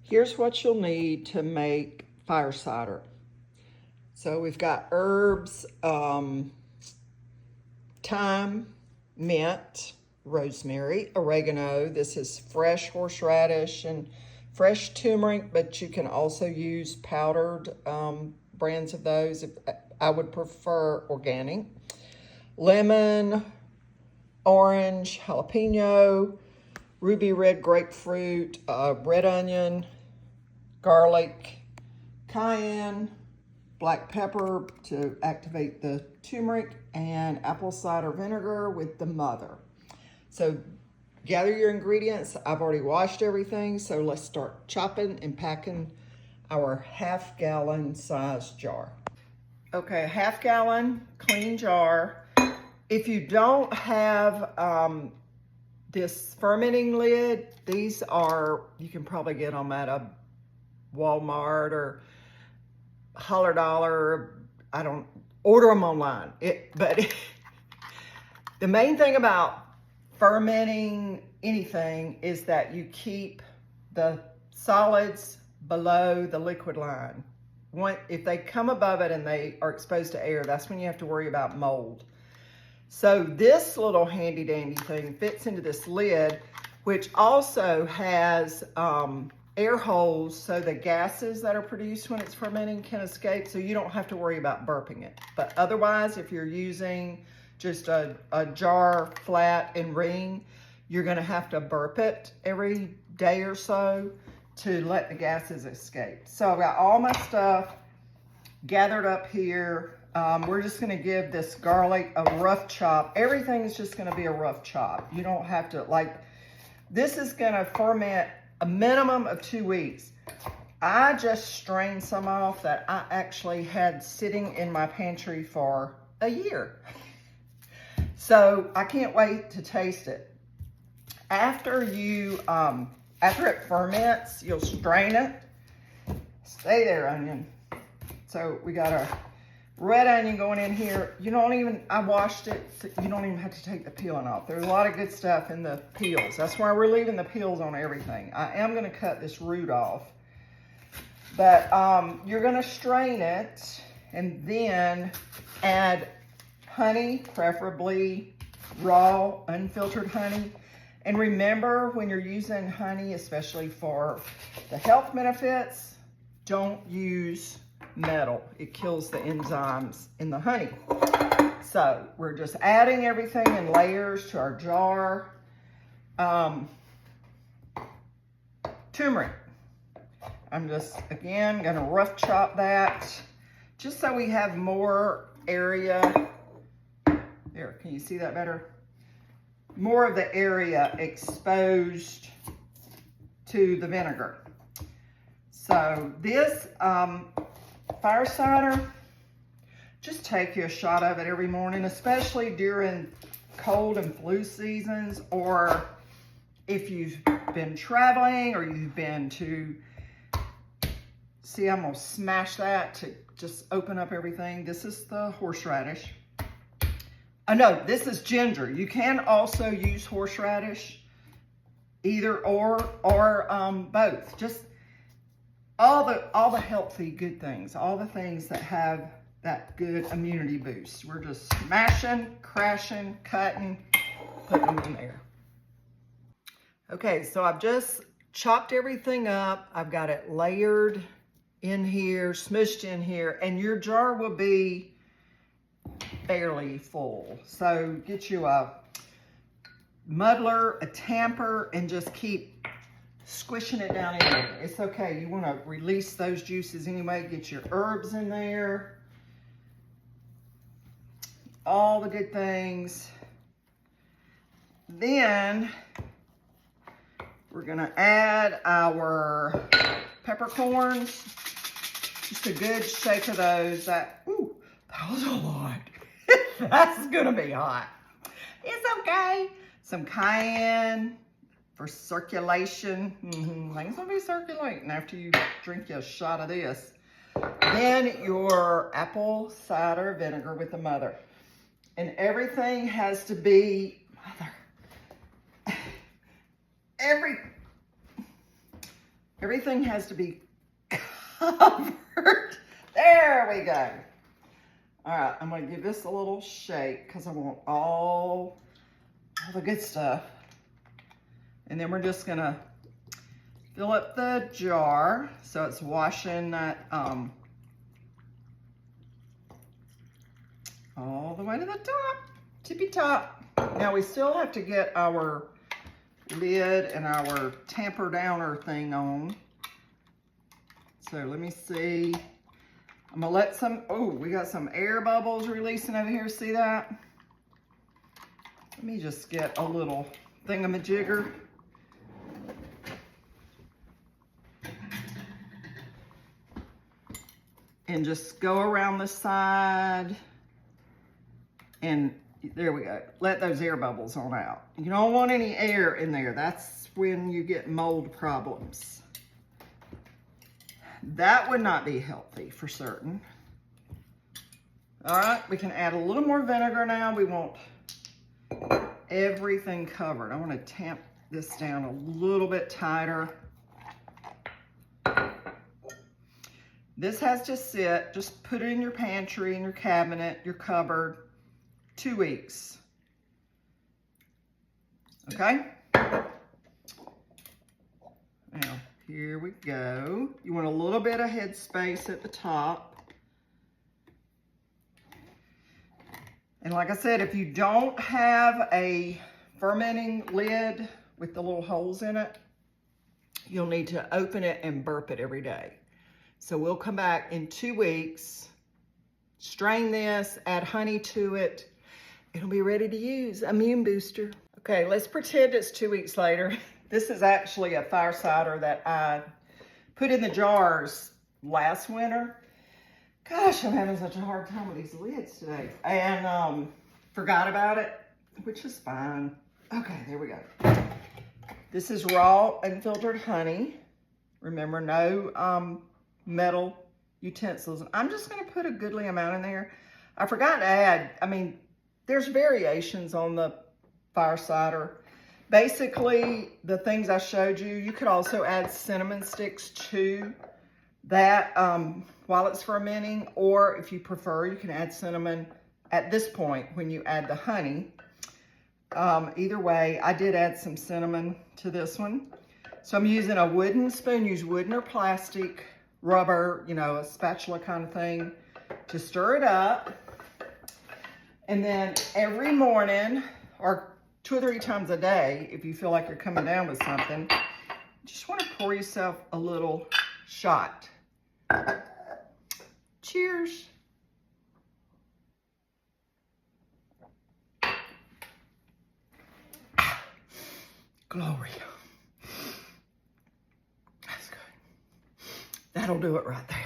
Here's what you'll need to make fire cider. So we've got herbs, thyme, mint, rosemary, oregano. This is fresh horseradish and fresh turmeric, but you can also use powdered brands of those. I would prefer organic. Lemon, orange, jalapeno, ruby red grapefruit, red onion, garlic, cayenne, black pepper to activate the turmeric, and apple cider vinegar with the mother. So gather your ingredients. I've already washed everything, so let's start chopping and packing our half-gallon size jar. Okay, a half-gallon clean jar. If you don't have this fermenting lid, these are, you can probably get them at a Walmart or Holler Dollar. I don't order them online. But the main thing about fermenting anything is that you keep the solids below the liquid line. If they come above it and they are exposed to air, that's when you have to worry about mold. So this little handy dandy thing fits into this lid, which also has air holes so the gases that are produced when it's fermenting can escape, so you don't have to worry about burping it. But otherwise, if you're using just a jar, flat and ring, you're gonna have to burp it every day or so to let the gases escape. So I've got all my stuff gathered up here. We're just gonna give this garlic a rough chop. Everything is just gonna be a rough chop. You don't have to, this is gonna ferment a minimum of 2 weeks. I just strained some off that I actually had sitting in my pantry for a year. So I can't wait to taste it. After it ferments, you'll strain it. Stay there, onion. So we got our red onion going in here. I washed it, so you don't even have to take the peeling off. There's a lot of good stuff in the peels. That's why we're leaving the peels on everything. I am gonna cut this root off. But you're gonna strain it and then add honey, preferably raw, unfiltered honey. And remember, when you're using honey, especially for the health benefits, don't use metal. It kills the enzymes in the honey. So we're just adding everything in layers to our jar. Turmeric. I'm just, again, gonna rough chop that just so we have more area. There, can you see that better? More of the area exposed to the vinegar. So this fire cider, just take you a shot of it every morning, especially during cold and flu seasons, or if you've been traveling or you've been to, see, I'm gonna smash that to just open up everything. This is the horseradish. No, this is ginger. You can also use horseradish, either or both. Just all the healthy good things, all the things that have that good immunity boost. We're just smashing, crashing, cutting, putting them in there. Okay, so I've just chopped everything up. I've got it layered in here, smushed in here, and your jar will be fairly full. So get you a muddler, a tamper, and just keep squishing it down in there. It's okay. You want to release those juices anyway. Get your herbs in there. All the good things. Then we're going to add our peppercorns. Just a good shake of those. That was a lot. That's going to be hot. It's okay. Some cayenne for circulation. Things will be circulating after you drink a shot of this. Then your apple cider vinegar with the mother. And everything has to be, Everything has to be covered. There we go. All right, I'm gonna give this a little shake because I want all the good stuff. And then we're just gonna fill up the jar so it's washing that all the way to the top, tippy top. Now we still have to get our lid and our tamper downer thing on. So let me see. I'm gonna let some, oh, we got some air bubbles releasing over here, see that? Let me just get a little thingamajigger. And just go around the side, and there we go. Let those air bubbles on out. You don't want any air in there. That's when you get mold problems. That would not be healthy for certain. All right, we can add a little more vinegar now. We want everything covered. I want to tamp this down a little bit tighter. This has to sit, just put it in your pantry, in your cabinet, your cupboard, 2 weeks. Okay? Now, here we go. You want a little bit of head space at the top. And like I said, if you don't have a fermenting lid with the little holes in it, you'll need to open it and burp it every day. So we'll come back in 2 weeks, strain this, add honey to it. It'll be ready to use, immune booster. Okay, let's pretend it's 2 weeks later. This is actually a fire cider that I put in the jars last winter. Gosh, I'm having such a hard time with these lids today. And forgot about it, which is fine. Okay, there we go. This is raw unfiltered honey. Remember, no metal utensils. I'm just gonna put a goodly amount in there. I forgot to add, I mean, there's variations on the fire cider. Basically, the things I showed you, you could also add cinnamon sticks to that while it's fermenting, or if you prefer, you can add cinnamon at this point when you add the honey. Either way, I did add some cinnamon to this one. So I'm using a wooden spoon, use wooden or plastic, rubber, you know, a spatula kind of thing to stir it up. And then every morning, or 2 or 3 times a day, if you feel like you're coming down with something, you just want to pour yourself a little shot. Cheers. Glory. That's good. That'll do it right there.